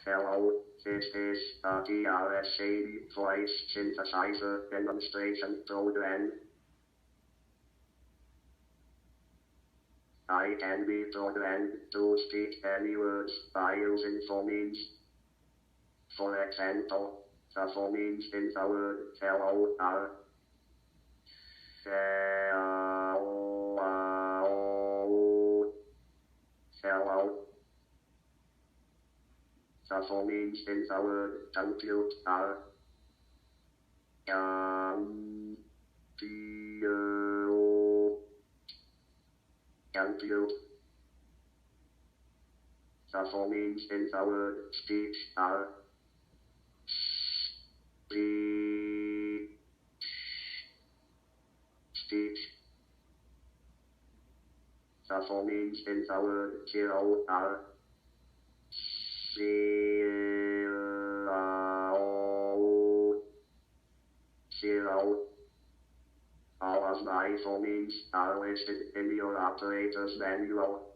Hello, this is the TRS-80 Voice Synthesizer demonstration program. I can be programmed to speak any words by using phonemes. For example, the phonemes in the word hello are hello, hello. The phonemes in the word compute are compute. The phonemes in the word speech are speech. The phonemes in the word zero are zero. All of my phonemes are listed in your operator's manual.